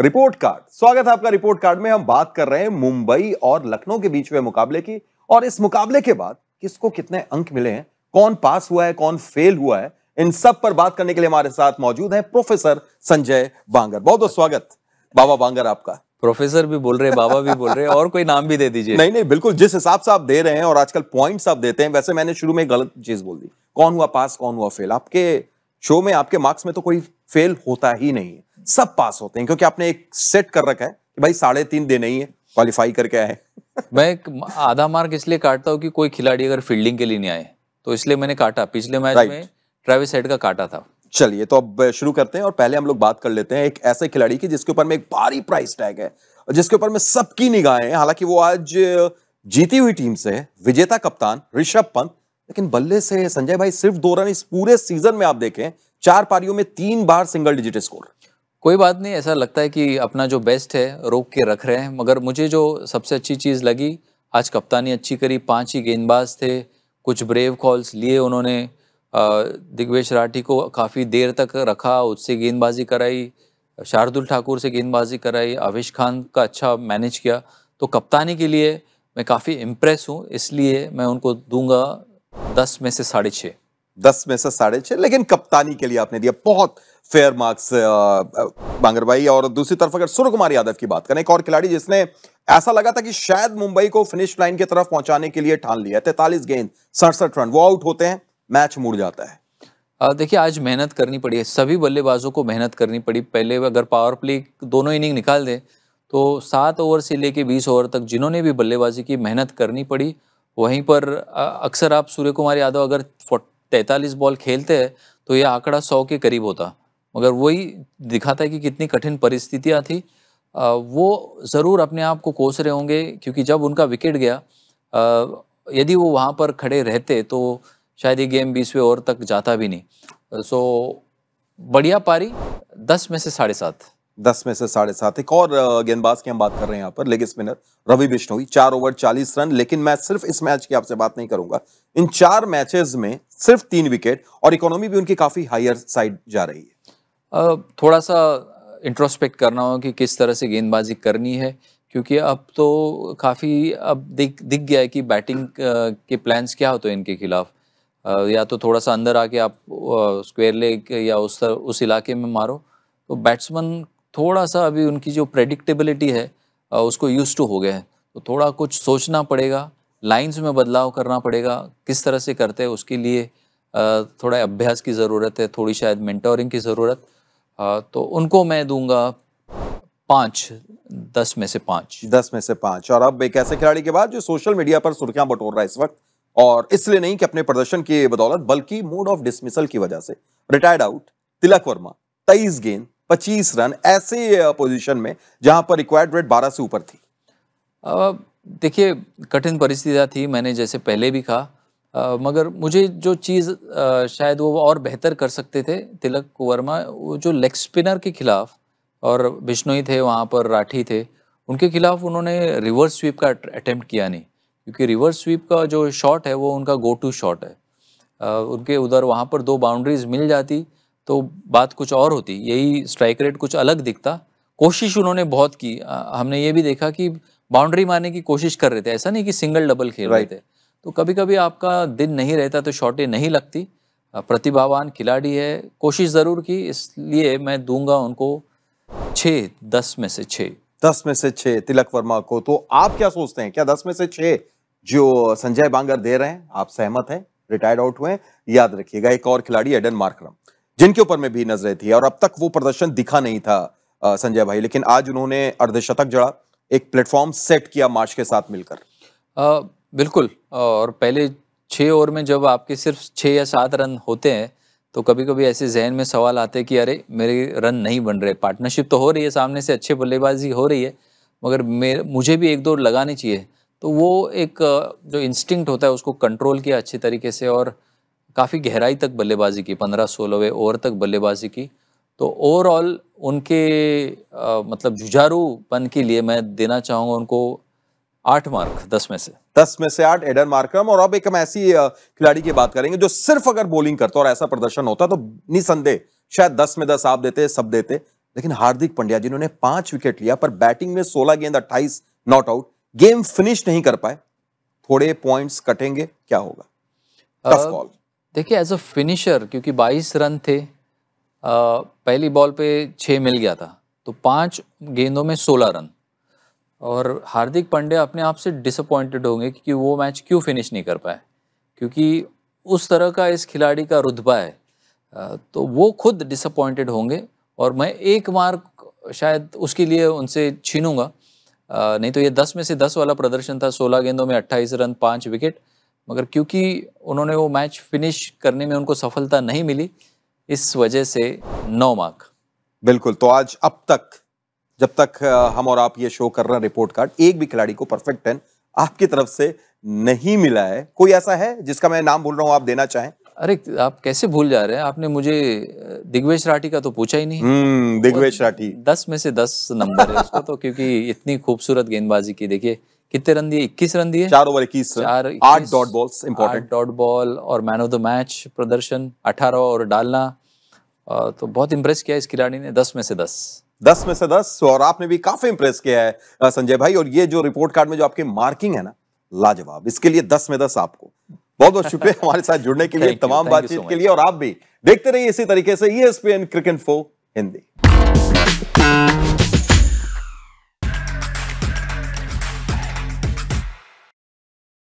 Report card. स्वागत है आपका रिपोर्ट कार्ड में। हम बात कर रहे हैं मुंबई और लखनऊ के बीच में मुकाबले की, और इस मुकाबले के बाद किसको कितने अंक मिले हैं, कौन पास हुआ है, कौन फेल हुआ है, इन सब पर बात करने के लिए हमारे साथ मौजूद है प्रोफेसर संजय बांगर। बहुत बहुत स्वागत बाबा बांगर आपका। प्रोफेसर भी बोल रहे हैं, बाबा भी बोल रहे हैं, और कोई नाम भी दे दीजिए। नहीं नहीं, बिल्कुल जिस हिसाब से आप दे रहे हैं और आजकल पॉइंट्स आप देते हैं, वैसे मैंने शुरू में गलत चीज बोल दी। कौन हुआ पास, कौन हुआ फेल? आपके शो में, आपके मार्क्स में तो कोई फेल होता ही नहीं है, सब पास होते हैं, क्योंकि आपने एक सेट कर रखा है कि भाई 3.5 देने ही है, क्वालिफाई करके आए। मैं आधा मार्क इसलिए काटता हूँ कि कोई खिलाड़ी अगर फील्डिंग के लिए नहीं आए, तो इसलिए मैंने काटा। पिछले मैच में ट्रेविस हेड का काटा था। चलिए तो अब शुरू करते हैं, और पहले हम लोग बात कर लेते हैं एक ऐसे खिलाड़ी की जिसके ऊपर में एक भारी प्राइस टैग है, जिसके ऊपर में सबकी निगाहें हैं। हालांकि वो आज जीती हुई टीम से विजेता कप्तान ऋषभ पंत, लेकिन बल्ले से संजय भाई सिर्फ 2 रन इस पूरे सीजन में आप देखें, 4 पारियों में 3 बार सिंगल डिजिट स्कोर। कोई बात नहीं, ऐसा लगता है कि अपना जो बेस्ट है रोक के रख रहे हैं। मगर मुझे जो सबसे अच्छी चीज़ लगी, आज कप्तानी अच्छी करी, 5 ही गेंदबाज थे, कुछ ब्रेव कॉल्स लिए उन्होंने। दिग्वेश राठी को काफ़ी देर तक रखा, उससे गेंदबाजी कराई, शार्दुल ठाकुर से गेंदबाजी कराई, आवेश खान का अच्छा मैनेज किया। तो कप्तानी के लिए मैं काफ़ी इम्प्रेस हूँ, इसलिए मैं उनको दूंगा 10 में से 6.5। 10 में से 6.5, लेकिन कप्तानी के लिए आपने दिया बहुत फेयर मार्क्स बांगर भाई। और दूसरी तरफ अगर सूर्य कुमार यादव की बात करें, एक और खिलाड़ी जिसने ऐसा लगा था कि शायद मुंबई को फिनिश लाइन की तरफ पहुंचाने के लिए ठान लिया, 43 गेंद 67 रन, वो आउट होते हैं, मैच मुड़ जाता है। देखिए, आज मेहनत करनी पड़ी है, सभी बल्लेबाजों को मेहनत करनी पड़ी। पहले अगर पावर प्ले दोनों इनिंग निकाल दे तो 7 ओवर से लेके 20 ओवर तक जिन्होंने भी बल्लेबाजी की, मेहनत करनी पड़ी। वहीं पर अक्सर आप सूर्य कुमार यादव अगर 43 बॉल खेलते हैं तो यह आंकड़ा 100 के करीब होता, मगर वही दिखाता है कि कितनी कठिन परिस्थितियां थी। वो ज़रूर अपने आप को कोस रहे होंगे, क्योंकि जब उनका विकेट गया, यदि वो वहाँ पर खड़े रहते तो शायद ये गेम 20वें ओवर तक जाता भी नहीं। सो बढ़िया पारी, 10 में से 7.5। 10 में से 7.5। एक और गेंदबाज की हम बात कर रहे हैं यहाँ पर, leg spinner Ravi Bishnoi, 4 over 40 run. लेकिन मैं सिर्फ इस मैच की आपसे बात नहीं करूंगा, इन 4 मैचेस में सिर्फ 3 विकेट, और इकोनॉमी भी उनकी काफी हायर साइड जा रही है। थोड़ा सा इंट्रोस्पेक्ट करना होगा कि किस तरह से गेंदबाजी करनी है, क्योंकि अब तो काफ़ी अब दिख गया है कि बैटिंग के प्लान्स क्या होते हैं इनके खिलाफ। या तो थोड़ा सा अंदर आके आप स्क्वायर लेग या उस इलाके में मारो, तो बैट्समैन थोड़ा सा अभी उनकी जो प्रेडिक्टेबिलिटी है उसको यूज टू हो गए हैं। तो थोड़ा कुछ सोचना पड़ेगा, लाइंस में बदलाव करना पड़ेगा। किस तरह से करते हैं उसके लिए थोड़ा अभ्यास की ज़रूरत है, थोड़ी शायद मेंटोरिंग की ज़रूरत। तो उनको मैं दूंगा 5, 10 में से 5। 10 में से 5। और अब एक ऐसे खिलाड़ी के बाद जो सोशल मीडिया पर सुर्खियां बटोर रहा है इस वक्त, और इसलिए नहीं कि अपने प्रदर्शन की बदौलत, बल्कि मूड ऑफ डिसमिसल की वजह से, रिटायर्ड आउट तिलक वर्मा, 23 गेंद 25 रन, ऐसे पोजीशन में जहां पर रिक्वायर्ड रेट 12 से ऊपर थी। देखिए, कठिन परिस्थितियां थी, मैंने जैसे पहले भी कहा, मगर मुझे जो चीज़ शायद वो और बेहतर कर सकते थे तिलक वर्मा, वो जो लेग स्पिनर के खिलाफ, और बिश्नोई थे वहाँ पर, राठी थे, उनके खिलाफ उन्होंने रिवर्स स्वीप का अटेम्प्ट किया नहीं, क्योंकि रिवर्स स्वीप का जो शॉट है वो उनका गो टू शॉट है। उनके उधर वहाँ पर 2 बाउंड्रीज मिल जाती तो बात कुछ और होती, यही स्ट्राइक रेट कुछ अलग दिखता। कोशिश उन्होंने बहुत की, हमने ये भी देखा कि बाउंड्री मारने की कोशिश कर रहे थे, ऐसा नहीं कि सिंगल डबल खेल रहे थे। तो कभी कभी आपका दिन नहीं रहता तो शॉटें नहीं लगती। प्रतिभावान खिलाड़ी है, कोशिश ज़रूर की, इसलिए मैं दूंगा उनको 6, 10 में से 6। 10 में से 6 तिलक वर्मा को। तो आप क्या सोचते हैं, क्या 10 में से 6 जो संजय बांगर दे रहे हैं, आप सहमत हैं? रिटायर्ड आउट हुए। याद रखिएगा एक और खिलाड़ी एडन मार्करम, जिनके ऊपर में भी नजरें थी, और अब तक वो प्रदर्शन दिखा नहीं था संजय भाई, लेकिन आज उन्होंने अर्धशतक जड़ा, एक प्लेटफॉर्म सेट किया मार्च के साथ मिलकर। बिल्कुल। और पहले 6 ओवर में जब आपके सिर्फ 6 या 7 रन होते हैं तो कभी कभी ऐसे जहन में सवाल आते हैं कि अरे मेरे रन नहीं बन रहे, पार्टनरशिप तो हो रही है, सामने से अच्छे बल्लेबाजी हो रही है, मगर मुझे भी 1-2 लगानी चाहिए। तो वो एक जो इंस्टिंक्ट होता है उसको कंट्रोल किया अच्छी तरीके से, और काफ़ी गहराई तक बल्लेबाजी की, 15-16वें ओवर तक बल्लेबाजी की। तो ओवरऑल उनके मतलब जुझारूपन के लिए मैं देना चाहूँगा उनको 8 मार्क 10 में से। 10 में से 8 एडन मार्करम। और अब एक हम ऐसी खिलाड़ी की बात करेंगे जो सिर्फ अगर बॉलिंग करता और ऐसा प्रदर्शन होता तो निसंदेह शायद 10 में 10 आप देते, सब देते, लेकिन हार्दिक पांड्या जिन्होंने 5 विकेट लिया पर बैटिंग में 16 गेंद 28 नॉट आउट, गेम फिनिश नहीं कर पाए, थोड़े पॉइंट्स कटेंगे, क्या होगा? Tough call. देखिए एज अ फिनिशर, क्योंकि 22 रन थे, पहली बॉल पे 6 मिल गया था, तो 5 गेंदों में 16 रन, और हार्दिक पांड्या अपने आप से डिसअपॉइंटेड होंगे कि वो मैच क्यों फिनिश नहीं कर पाए, क्योंकि उस तरह का इस खिलाड़ी का रुतबा है। तो वो खुद डिसअपॉइंटेड होंगे, और मैं एक मार्क शायद उसके लिए उनसे छीनूंगा। नहीं तो ये 10 में से 10 वाला प्रदर्शन था, 16 गेंदों में 28 रन 5 विकेट, मगर क्योंकि उन्होंने वो मैच फिनिश करने में उनको सफलता नहीं मिली, इस वजह से 9 मार्क। बिल्कुल। तो आज अब तक, जब तक हम और आप ये शो कर रहे हैं रिपोर्ट कार्ड, एक भी खिलाड़ी को परफेक्ट 10 आपकी तरफ से नहीं मिला है। कोई ऐसा है जिसका मैं नाम भूल रहा हूं, आप देना चाहें? अरे आप कैसे भूल जा रहे हैं, आपने मुझे दिग्वेश राठी का तो पूछा ही नहीं। दिग्वेश राठी 10 में से 10 नंबर है उसको तो, क्योंकि इतनी खूबसूरत गेंदबाजी की। देखिए कितने रन दिए, 21 रन दिए, 4 over 21 run, 8 dot balls, important 8 dot ball, और मैन ऑफ द मैच प्रदर्शन 18 और डालना। तो बहुत इंप्रेस किया इस खिलाड़ी ने, 10 में से 10। 10 में से 10, और आपने भी काफी इंप्रेस किया है संजय भाई। और ये जो रिपोर्ट कार्ड में जो आपकी मार्किंग है ना, लाजवाब। इसके लिए 10 में 10 आपको। बहुत बहुत शुक्रिया हमारे साथ जुड़ने के लिए, तमाम बातचीत के लिए। और आप भी देखते रहिए इसी तरीके से ESPN क्रिक इन्फो हिंदी।